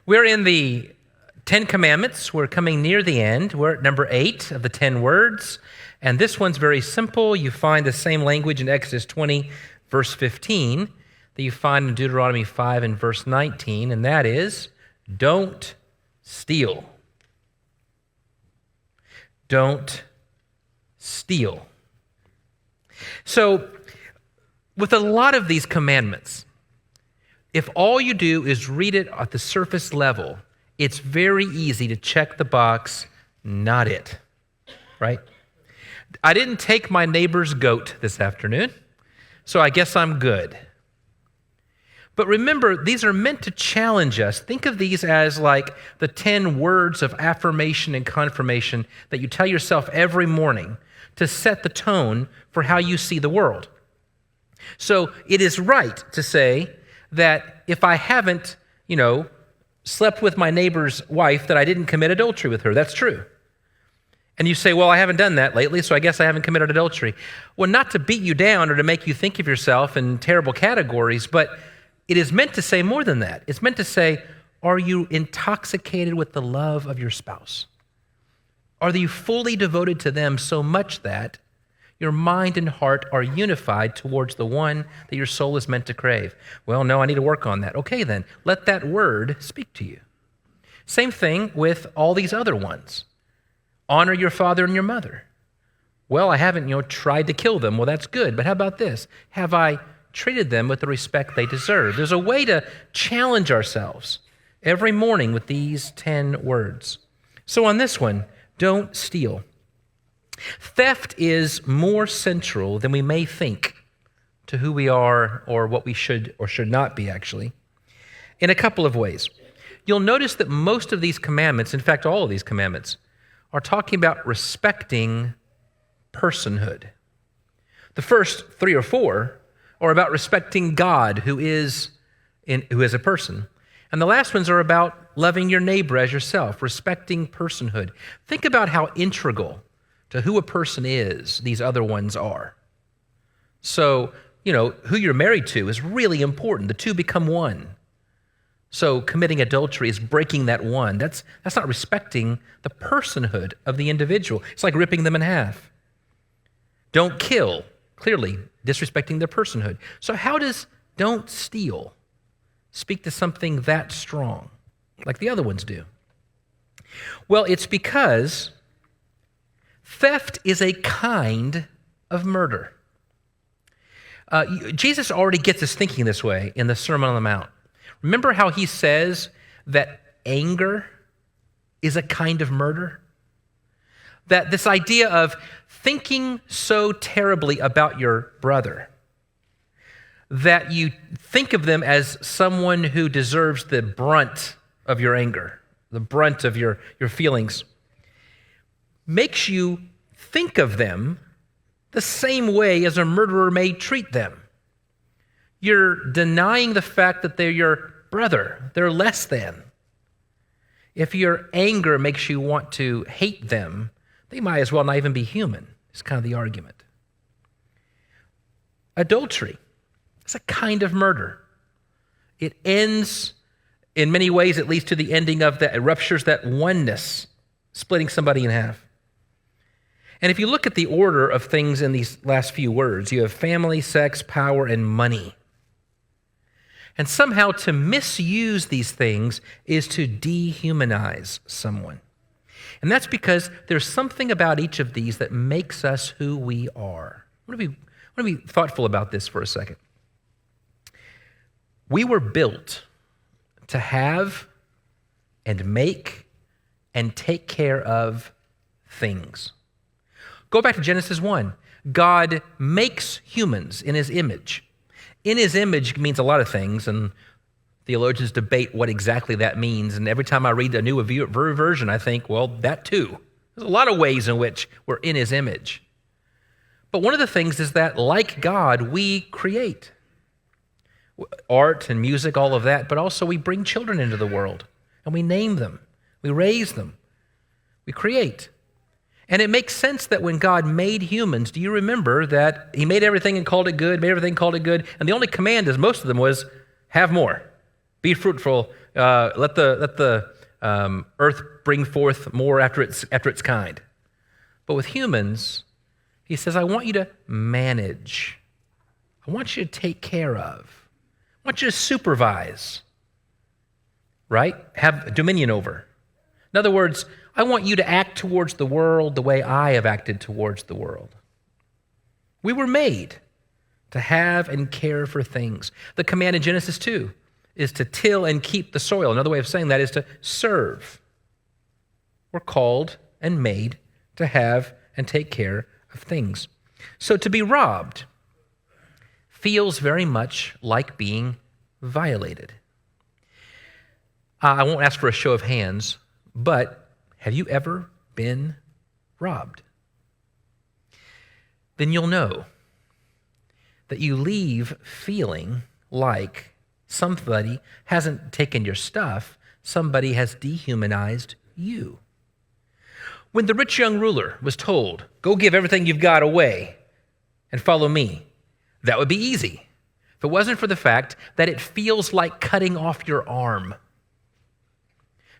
We're in the 10 Commandments. We're coming near the end. We're at number 8 of the 10 words. And this one's very simple. You find the same language in Exodus 20, verse 15, that you find in Deuteronomy 5 and verse 19, and that is, don't steal. Don't steal. So, with a lot of these commandments, if all you do is read it at the surface level, it's very easy to check the box, not it, right? I didn't take my neighbor's goat this afternoon, so I guess I'm good. But remember, these are meant to challenge us. Think of these as like the 10 words of affirmation and confirmation that you tell yourself every morning to set the tone for how you see the world. So it is right to say that if I haven't, slept with my neighbor's wife, that I didn't commit adultery with her. That's true. And you say, well, I haven't done that lately, so I guess I haven't committed adultery. Well, not to beat you down or to make you think of yourself in terrible categories, but it is meant to say more than that. It's meant to say, are you intoxicated with the love of your spouse? Are you fully devoted to them so much that your mind and heart are unified towards the one that your soul is meant to crave? Well, no, I need to work on that. Okay, then, let that word speak to you. Same thing with all these other ones. Honor your father and your mother. Well, I haven't, tried to kill them. Well, that's good. But how about this? Have I treated them with the respect they deserve? There's a way to challenge ourselves every morning with these 10 words. So on this one, don't steal. Theft is more central than we may think to who we are or what we should or should not be, actually, in a couple of ways. You'll notice that most of these commandments, in fact, all of these commandments, are talking about respecting personhood. The first 3 or 4 are about respecting God, who is a person. And the last ones are about loving your neighbor as yourself, respecting personhood. Think about how integral to who a person is these other ones are. So, who you're married to is really important. The two become one. So committing adultery is breaking that one. That's not respecting the personhood of the individual. It's like ripping them in half. Don't kill, clearly disrespecting their personhood. So how does don't steal speak to something that strong, like the other ones do? Well, it's because theft is a kind of murder. Jesus already gets us thinking this way in the Sermon on the Mount. Remember how he says that anger is a kind of murder? That this idea of thinking so terribly about your brother that you think of them as someone who deserves the brunt of your anger, the brunt of your feelings, makes you think of them the same way as a murderer may treat them. You're denying the fact that they're your brother. They're less than. If your anger makes you want to hate them, they might as well not even be human, is kind of the argument. Adultery is a kind of murder. It ends, in many ways, it leads to the ending of that, it ruptures that oneness, splitting somebody in half. And if you look at the order of things in these last few words, you have family, sex, power, and money. And somehow to misuse these things is to dehumanize someone. And that's because there's something about each of these that makes us who we are. I want to be thoughtful about this for a second. We were built to have and make and take care of things. Go back to Genesis 1. God makes humans in his image. In his image means a lot of things, and theologians debate what exactly that means. And every time I read a new version, I think, well, that too. There's a lot of ways in which we're in his image. But one of the things is that, like God, we create art and music, all of that, but also we bring children into the world, and we name them, we raise them, we create. And it makes sense that when God made humans, do you remember that he made everything and called it good, and the only command, as most of them, was have more, be fruitful, let the earth bring forth more after its kind. But with humans, he says, I want you to manage. I want you to take care of. I want you to supervise, right? Have dominion over. In other words, I want you to act towards the world the way I have acted towards the world. We were made to have and care for things. The command in Genesis 2 is to till and keep the soil. Another way of saying that is to serve. We're called and made to have and take care of things. So to be robbed feels very much like being violated. I won't ask for a show of hands, but have you ever been robbed? Then you'll know that you leave feeling like somebody hasn't taken your stuff, somebody has dehumanized you. When the rich young ruler was told, go give everything you've got away and follow me, that would be easy if it wasn't for the fact that it feels like cutting off your arm.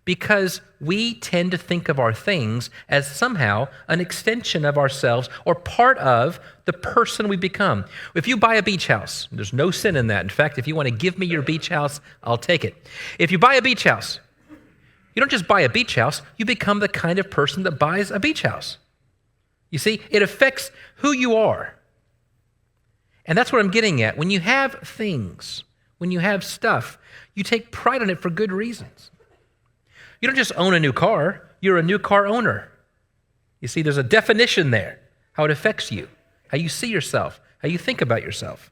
Because we tend to think of our things as somehow an extension of ourselves or part of the person we become. If you buy a beach house, there's no sin in that. In fact, if you want to give me your beach house, I'll take it. If you buy a beach house, you don't just buy a beach house, you become the kind of person that buys a beach house. You see, it affects who you are. And that's what I'm getting at. When you have things, when you have stuff, you take pride in it for good reasons. You don't just own a new car, you're a new car owner. You see, there's a definition there, how it affects you, how you see yourself, how you think about yourself.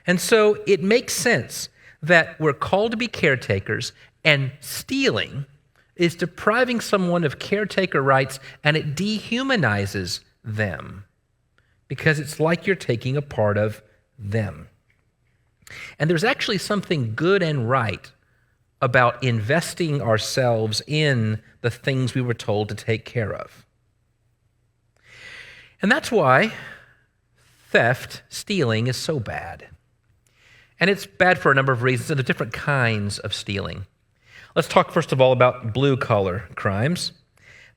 And so it makes sense that we're called to be caretakers, and stealing is depriving someone of caretaker rights, and it dehumanizes them because it's like you're taking a part of them. And there's actually something good and right about investing ourselves in the things we were told to take care of. And that's why theft, stealing, is so bad. And it's bad for a number of reasons, and there are different kinds of stealing. Let's talk first of all about blue-collar crimes.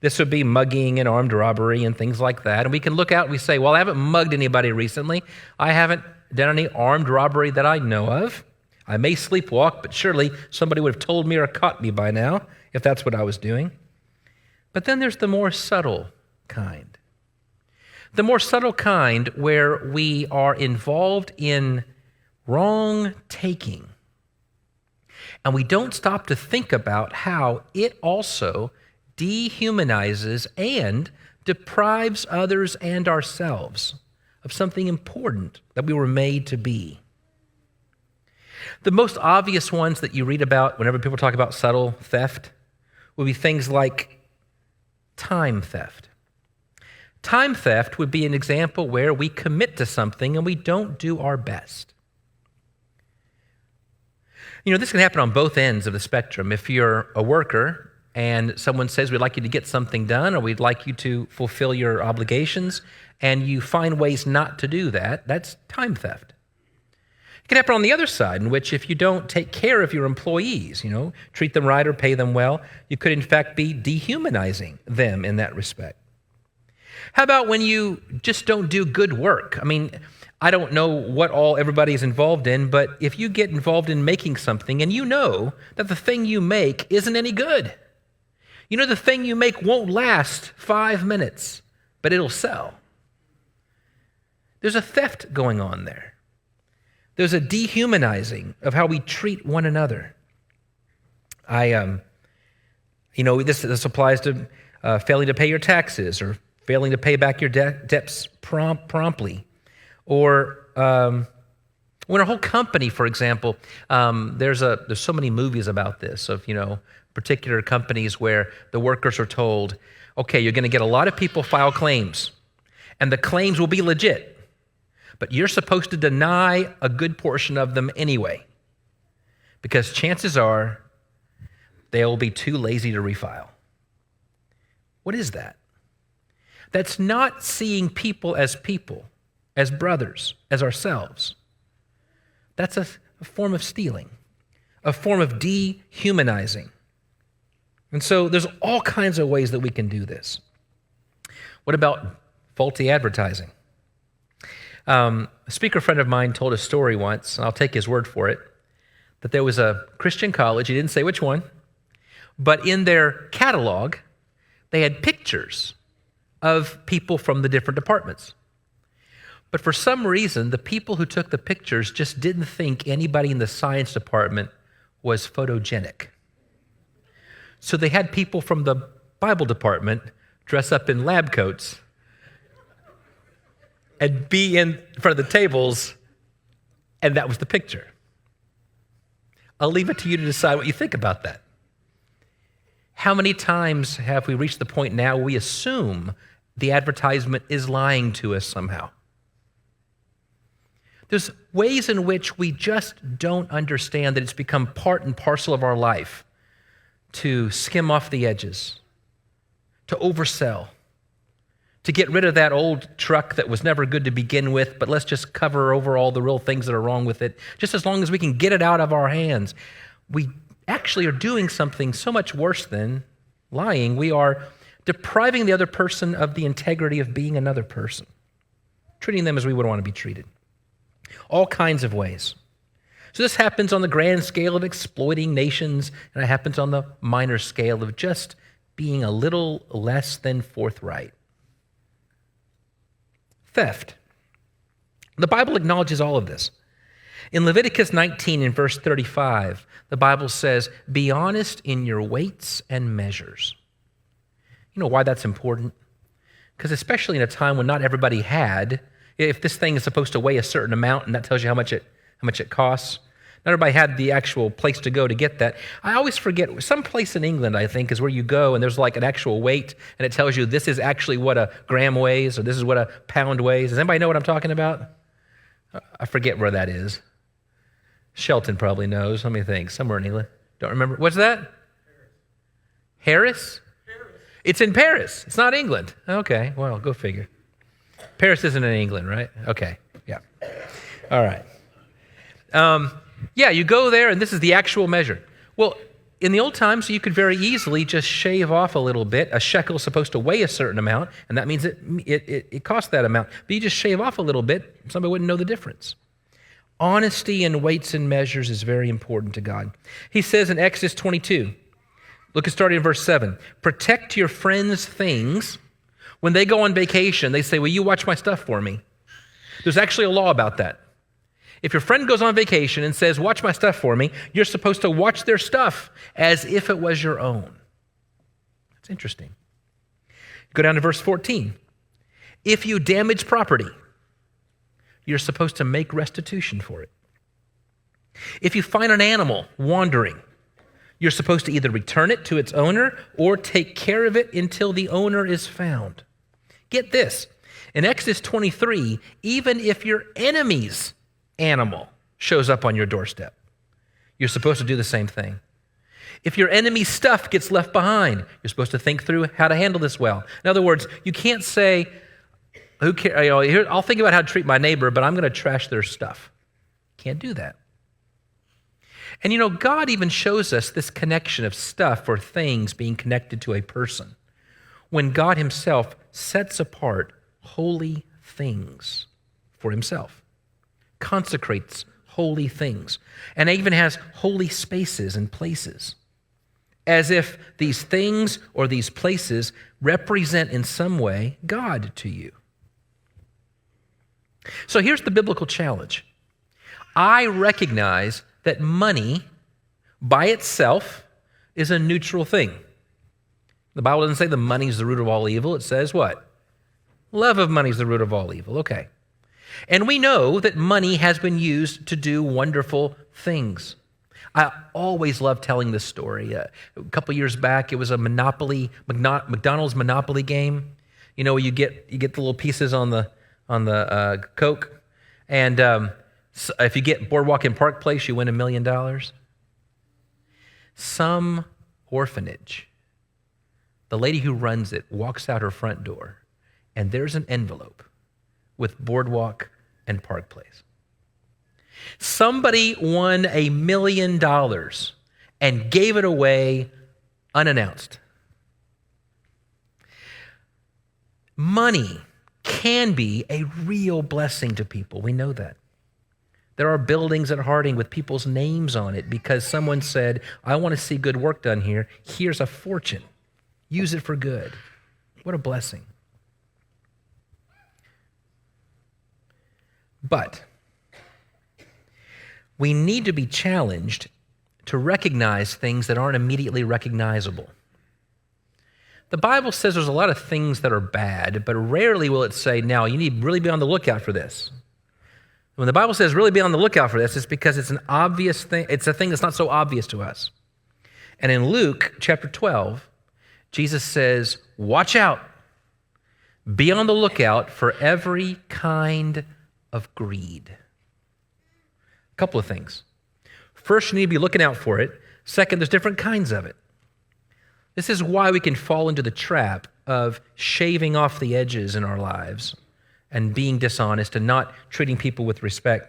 This would be mugging and armed robbery and things like that. And we can look out and we say, well, I haven't mugged anybody recently. I haven't done any armed robbery that I know of. I may sleepwalk, but surely somebody would have told me or caught me by now if that's what I was doing. But then there's the more subtle kind. The more subtle kind where we are involved in wrong taking. And we don't stop to think about how it also dehumanizes and deprives others and ourselves of something important that we were made to be. The most obvious ones that you read about whenever people talk about subtle theft would be things like time theft. Time theft would be an example where we commit to something and we don't do our best. You know, this can happen on both ends of the spectrum. If you're a worker and someone says, we'd like you to get something done or we'd like you to fulfill your obligations, and you find ways not to do that, that's time theft. It can happen on the other side, in which if you don't take care of your employees, treat them right or pay them well, you could in fact be dehumanizing them in that respect. How about when you just don't do good work? I mean, I don't know what all everybody is involved in, but if you get involved in making something and you know that the thing you make isn't any good, the thing you make won't last 5 minutes, but it'll sell. There's a theft going on there. There's a dehumanizing of how we treat one another. This applies to failing to pay your taxes or failing to pay back your debts promptly. Or when a whole company, for example, there's so many movies about this of, particular companies where the workers are told, okay, you're going to get a lot of people file claims, and the claims will be legit. But you're supposed to deny a good portion of them anyway, because chances are they'll be too lazy to refile. What is that? That's not seeing people, as brothers, as ourselves. That's a form of stealing, a form of dehumanizing. And so there's all kinds of ways that we can do this. What about faulty advertising? A speaker friend of mine told a story once, and I'll take his word for it, that there was a Christian college, he didn't say which one, but in their catalog, they had pictures of people from the different departments. But for some reason, the people who took the pictures just didn't think anybody in the science department was photogenic. So they had people from the Bible department dress up in lab coats and be in front of the tables, and that was the picture. I'll leave it to you to decide what you think about that. How many times have we reached the point now we assume the advertisement is lying to us somehow? There's ways in which we just don't understand that it's become part and parcel of our life to skim off the edges, to oversell, to get rid of that old truck that was never good to begin with, but let's just cover over all the real things that are wrong with it, just as long as we can get it out of our hands. We actually are doing something so much worse than lying. We are depriving the other person of the integrity of being another person, treating them as we would want to be treated. All kinds of ways. So this happens on the grand scale of exploiting nations, and it happens on the minor scale of just being a little less than forthright. Theft. The Bible acknowledges all of this. In Leviticus 19 in verse 35, the Bible says, "Be honest in your weights and measures." You know why that's important? Because especially in a time when not everybody had, if this thing is supposed to weigh a certain amount and that tells you how much it costs, not everybody had the actual place to go to get that. I always forget, some place in England, I think, is where you go and there's like an actual weight and it tells you this is actually what a gram weighs or this is what a pound weighs. Does anybody know what I'm talking about? I forget where that is. Shelton probably knows. Let me think. Somewhere in England. Don't remember. What's that? Harris? It's in Paris. It's not England. Okay, well, go figure. Paris isn't in England, right? Okay, yeah. All right. Yeah, you go there, and this is the actual measure. Well, in the old times, you could very easily just shave off a little bit. A shekel is supposed to weigh a certain amount, and that means it costs that amount. But you just shave off a little bit, somebody wouldn't know the difference. Honesty in weights and measures is very important to God. He says in Exodus 22, look at starting in verse 7, "Protect your friends' things." When they go on vacation, they say, "Will you watch my stuff for me?" There's actually a law about that. If your friend goes on vacation and says, "Watch my stuff for me," you're supposed to watch their stuff as if it was your own. That's interesting. Go down to verse 14. "If you damage property, you're supposed to make restitution for it. If you find an animal wandering, you're supposed to either return it to its owner or take care of it until the owner is found." Get this. In Exodus 23, even if your enemy's animal shows up on your doorstep, you're supposed to do the same thing. If your enemy's stuff gets left behind, you're supposed to think through how to handle this well. In other words, you can't say, "Who cares? I'll think about how to treat my neighbor, but I'm going to trash their stuff." Can't do that. And God even shows us this connection of stuff or things being connected to a person when God himself sets apart holy things for himself, consecrates holy things, and even has holy spaces and places, as if these things or these places represent in some way God to you. So here's the biblical challenge. I recognize that money by itself is a neutral thing. The Bible doesn't say the money is the root of all evil. It says what? Love of money is the root of all evil. Okay. And we know that money has been used to do wonderful things. I always love telling this story. A couple years back, it was a McDonald's Monopoly game. Where you get the little pieces on the Coke, and so if you get Boardwalk and Park Place, you win $1 million. Some orphanage, the lady who runs it walks out her front door, and there's an envelope with Boardwalk and Park Place. Somebody won $1 million and gave it away unannounced. Money can be a real blessing to people. We know that. There are buildings at Harding with people's names on it because someone said, I want to see good work done here. Here's a fortune. Use it for good. What a blessing. But we need to be challenged to recognize things that aren't immediately recognizable. The Bible says there's a lot of things that are bad, but rarely will it say, now, you need to really be on the lookout for this. When the Bible says really be on the lookout for this, it's because it's an obvious thing. It's a thing that's not so obvious to us. And in Luke chapter 12, Jesus says, watch out. Be on the lookout for every kind of greed. A couple of things. First, you need to be looking out for it. Second, there's different kinds of it. This is why we can fall into the trap of shaving off the edges in our lives and being dishonest and not treating people with respect.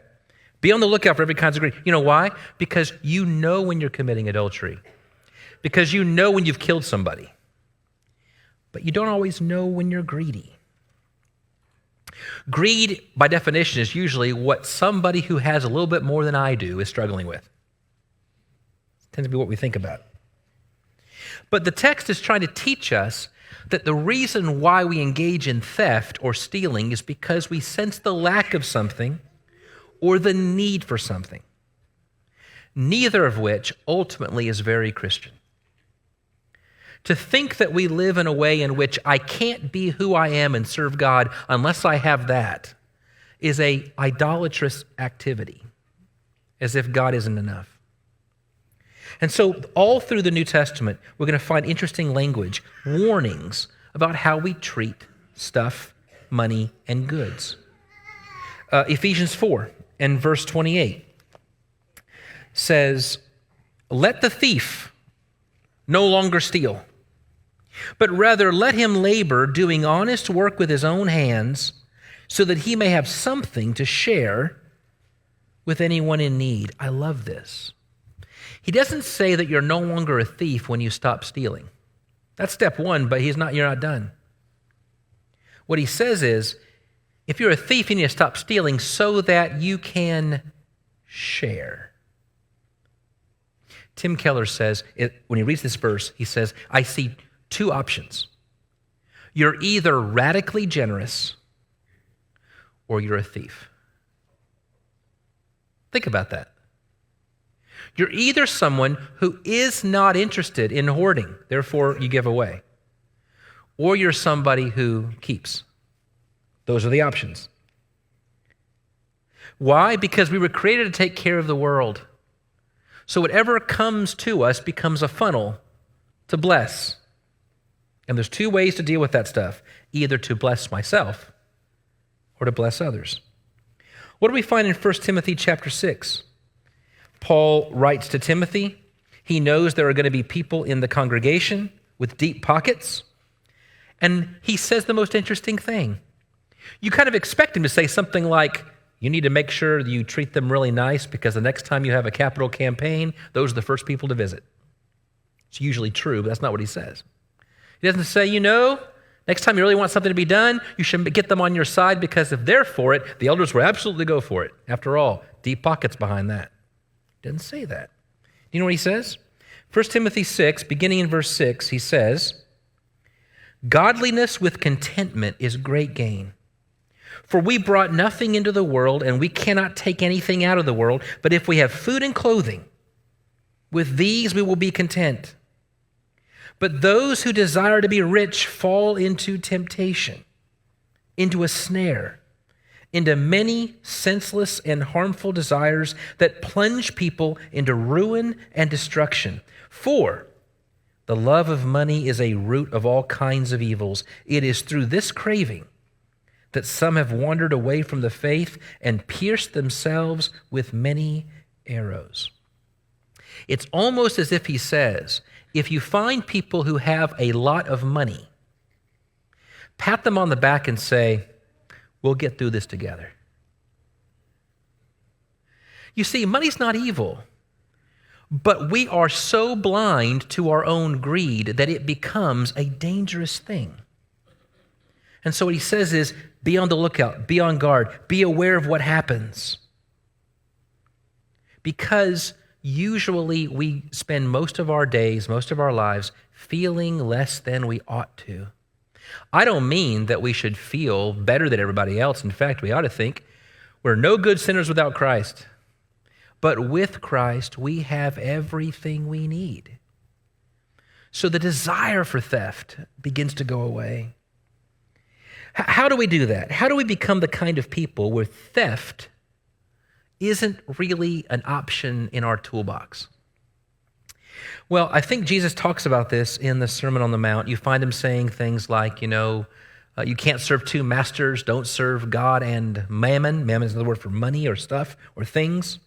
Be on the lookout for every kind of greed. You know why? Because you know when you're committing adultery. Because you know when you've killed somebody. But you don't always know when you're greedy. Greed, by definition, is usually what somebody who has a little bit more than I do is struggling with. It tends to be what we think about. But the text is trying to teach us that the reason why we engage in theft or stealing is because we sense the lack of something or the need for something, neither of which ultimately is very Christian. To think that we live in a way in which I can't be who I am and serve God unless I have that is a idolatrous activity, as if God isn't enough. And so all through the New Testament, we're going to find interesting language, warnings about how we treat stuff, money, and goods. Ephesians 4 and verse 28 says, let the thief no longer steal, but rather let him labor, doing honest work with his own hands, so that he may have something to share with anyone in need. I love this. He doesn't say that you're no longer a thief when you stop stealing. That's step one, but you're not done. What he says is, if you're a thief, you need to stop stealing so that you can share. Tim Keller says, when he reads this verse, he says, I see two options. You're either radically generous or you're a thief. Think about that. You're either someone who is not interested in hoarding, therefore you give away, or you're somebody who keeps. Those are the options. Why? Because we were created to take care of the world. So whatever comes to us becomes a funnel to bless. And there's two ways to deal with that stuff, either to bless myself or to bless others. What do we find in 1 Timothy chapter 6? Paul writes to Timothy. He knows there are going to be people in the congregation with deep pockets. And he says the most interesting thing. You kind of expect him to say something like, you need to make sure that you treat them really nice because the next time you have a capital campaign, those are the first people to visit. It's usually true, but that's not what he says. He doesn't say, next time you really want something to be done, you should get them on your side because if they're for it, the elders will absolutely go for it. After all, deep pockets behind that. Doesn't say that. Do you know what he says? 1 Timothy 6, beginning in verse 6, he says, godliness with contentment is great gain. For we brought nothing into the world, and we cannot take anything out of the world. But if we have food and clothing, with these we will be content. But those who desire to be rich fall into temptation, into a snare, into many senseless and harmful desires that plunge people into ruin and destruction. For the love of money is a root of all kinds of evils. It is through this craving that some have wandered away from the faith and pierced themselves with many arrows. It's almost as if he says, if you find people who have a lot of money, pat them on the back and say, we'll get through this together. You see, money's not evil, but we are so blind to our own greed that it becomes a dangerous thing. And so what he says is, be on the lookout, be on guard, be aware of what happens. Because usually we spend most of our days, most of our lives, feeling less than we ought to. I don't mean that we should feel better than everybody else. In fact, we ought to think we're no good sinners without Christ. But with Christ, we have everything we need. So the desire for theft begins to go away. How do we do that? How do we become the kind of people where theft isn't really an option in our toolbox? Well, I think Jesus talks about this in the Sermon on the Mount. You find him saying things like, you can't serve two masters, don't serve God and mammon. Mammon is the word for money or stuff or things.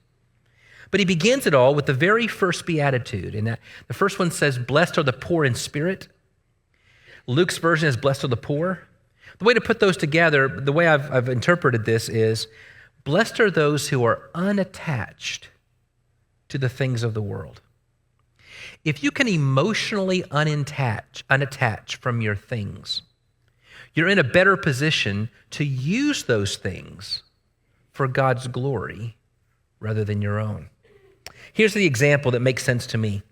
But he begins it all with the very first beatitude. And that the first one says, blessed are the poor in spirit. Luke's version is blessed are the poor. The way to put those together, the way I've interpreted this is, blessed are those who are unattached to the things of the world. If you can emotionally unattach from your things, you're in a better position to use those things for God's glory rather than your own. Here's the example that makes sense to me.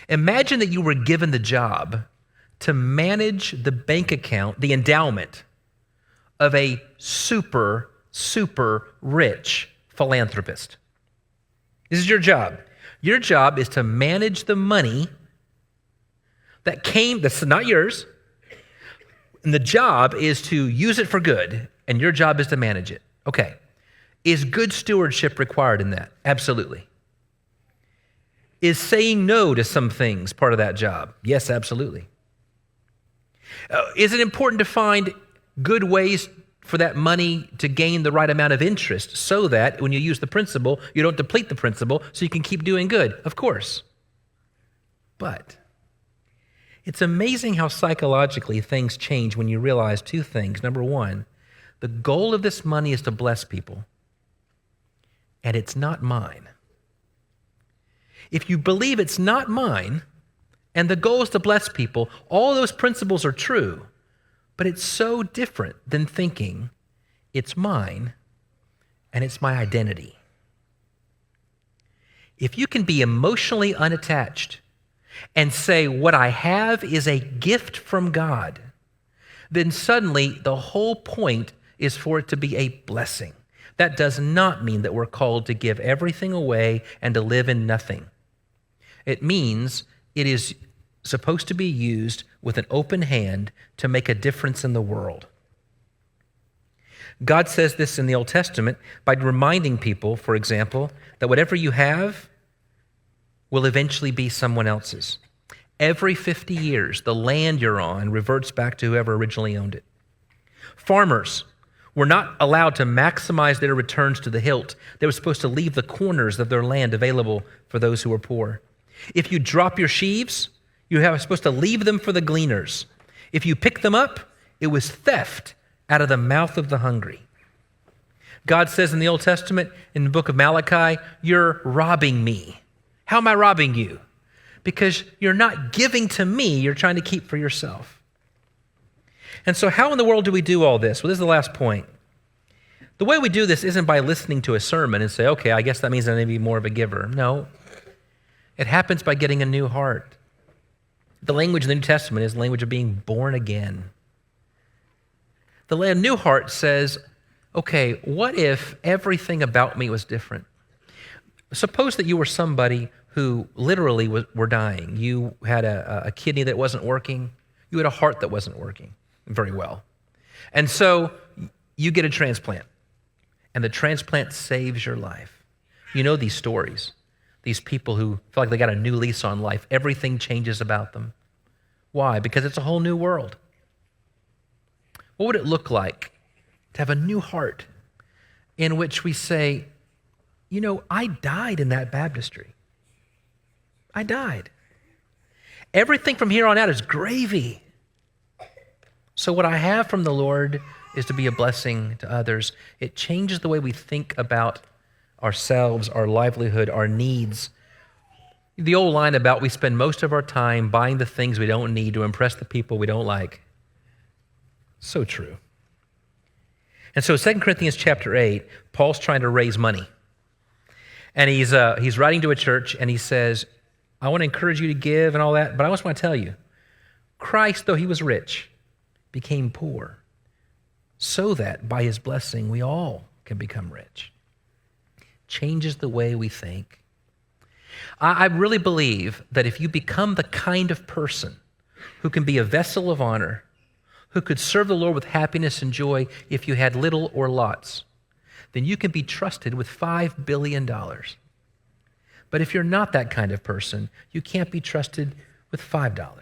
Imagine that you were given the job to manage the bank account, the endowment of a super, super rich philanthropist. This is your job. Your job is to manage the money that's not yours, and the job is to use it for good, and your job is to manage it. Okay. Is good stewardship required in that? Absolutely. Is saying no to some things part of that job? Yes, absolutely. Is it important to find good ways for that money to gain the right amount of interest so that when you use the principal, you don't deplete the principal so you can keep doing good? Of course. But it's amazing how psychologically things change when you realize two things. Number one, the goal of this money is to bless people, and it's not mine. If you believe it's not mine, and the goal is to bless people, all those principles are true, but it's so different than thinking it's mine and it's my identity. If you can be emotionally unattached and say what I have is a gift from God, then suddenly the whole point is for it to be a blessing. That does not mean that we're called to give everything away and to live in nothing. It means it is supposed to be used with an open hand to make a difference in the world. God says this in the Old Testament by reminding people, for example, that whatever you have will eventually be someone else's. Every 50 years, the land you're on reverts back to whoever originally owned it. Farmers were not allowed to maximize their returns to the hilt. They were supposed to leave the corners of their land available for those who were poor. If you drop your sheaves, you were supposed to leave them for the gleaners. If you pick them up, it was theft out of the mouth of the hungry. God says in the Old Testament, in the book of Malachi, you're robbing me. How am I robbing you? Because you're not giving to me, you're trying to keep for yourself. And so how in the world do we do all this? Well, this is the last point. The way we do this isn't by listening to a sermon and say, okay, I guess that means I need to be more of a giver. No. It happens by getting a new heart. The language in the New Testament is the language of being born again. The new heart says, okay, what if everything about me was different? Suppose that you were somebody who literally were dying. You had a kidney that wasn't working. You had a heart that wasn't working very well. And so you get a transplant, and the transplant saves your life. You know these stories. These people who feel like they got a new lease on life. Everything changes about them. Why? Because it's a whole new world. What would it look like to have a new heart in which we say, I died in that baptistry. I died. Everything from here on out is gravy. So what I have from the Lord is to be a blessing to others. It changes the way we think about ourselves, our livelihood, our needs. The old line about we spend most of our time buying the things we don't need to impress the people we don't like. So true. And so 2 Corinthians chapter 8, Paul's trying to raise money. And he's writing to a church, and he says, I want to encourage you to give and all that, but I just want to tell you, Christ, though he was rich, became poor, so that by his blessing we all can become rich. Changes the way we think. I really believe that if you become the kind of person who can be a vessel of honor, who could serve the Lord with happiness and joy if you had little or lots, then you can be trusted with $5 billion. But if you're not that kind of person, you can't be trusted with $5.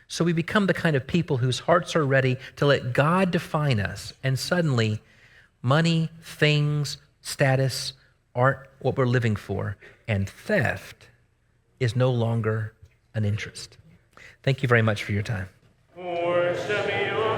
So we become the kind of people whose hearts are ready to let God define us, and suddenly money, things, status aren't what we're living for, and theft is no longer an interest. Thank you very much for your time. Worship you.